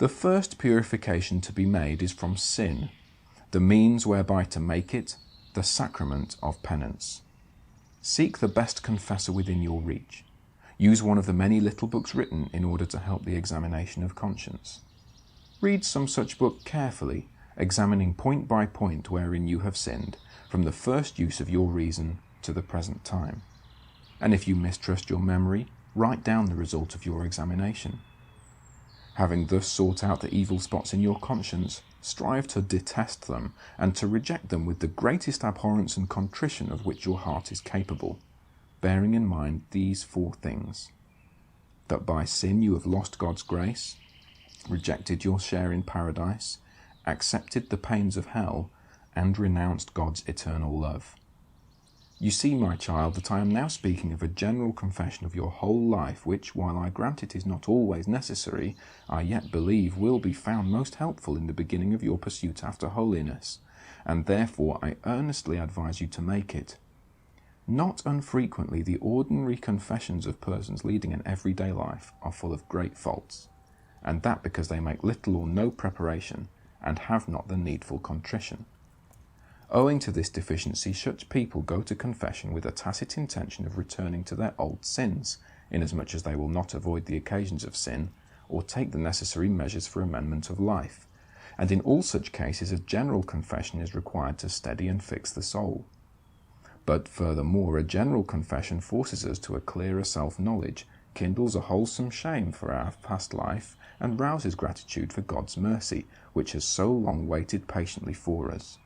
The first purification to be made is from sin, the means whereby to make it, the sacrament of penance. Seek the best confessor within your reach. Use one of the many little books written in order to help the examination of conscience. Read some such book carefully, examining point by point wherein you have sinned, from the first use of your reason to the present time. And if you mistrust your memory, write down the result of your examination. Having thus sought out the evil spots in your conscience, strive to detest them, and to reject them with the greatest abhorrence and contrition of which your heart is capable, bearing in mind these 4 things: that by sin you have lost God's grace, rejected your share in paradise, accepted the pains of hell, and renounced God's eternal love. You see, my child, that I am now speaking of a general confession of your whole life, which, while I grant it is not always necessary, I yet believe will be found most helpful in the beginning of your pursuit after holiness, and therefore I earnestly advise you to make it. Not unfrequently the ordinary confessions of persons leading an everyday life are full of great faults, and that because they make little or no preparation, and have not the needful contrition. Owing to this deficiency, such people go to confession with a tacit intention of returning to their old sins, inasmuch as they will not avoid the occasions of sin, or take the necessary measures for amendment of life, and in all such cases a general confession is required to steady and fix the soul. But furthermore, a general confession forces us to a clearer self-knowledge, kindles a wholesome shame for our past life, and rouses gratitude for God's mercy, which has so long waited patiently for us.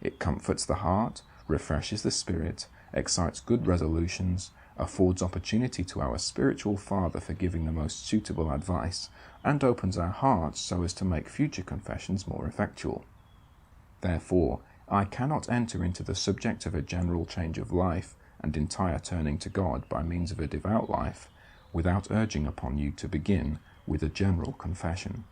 It comforts the heart, refreshes the spirit, excites good resolutions, affords opportunity to our spiritual Father for giving the most suitable advice, and opens our hearts so as to make future confessions more effectual. Therefore, I cannot enter into the subject of a general change of life and entire turning to God by means of a devout life without urging upon you to begin with a general confession.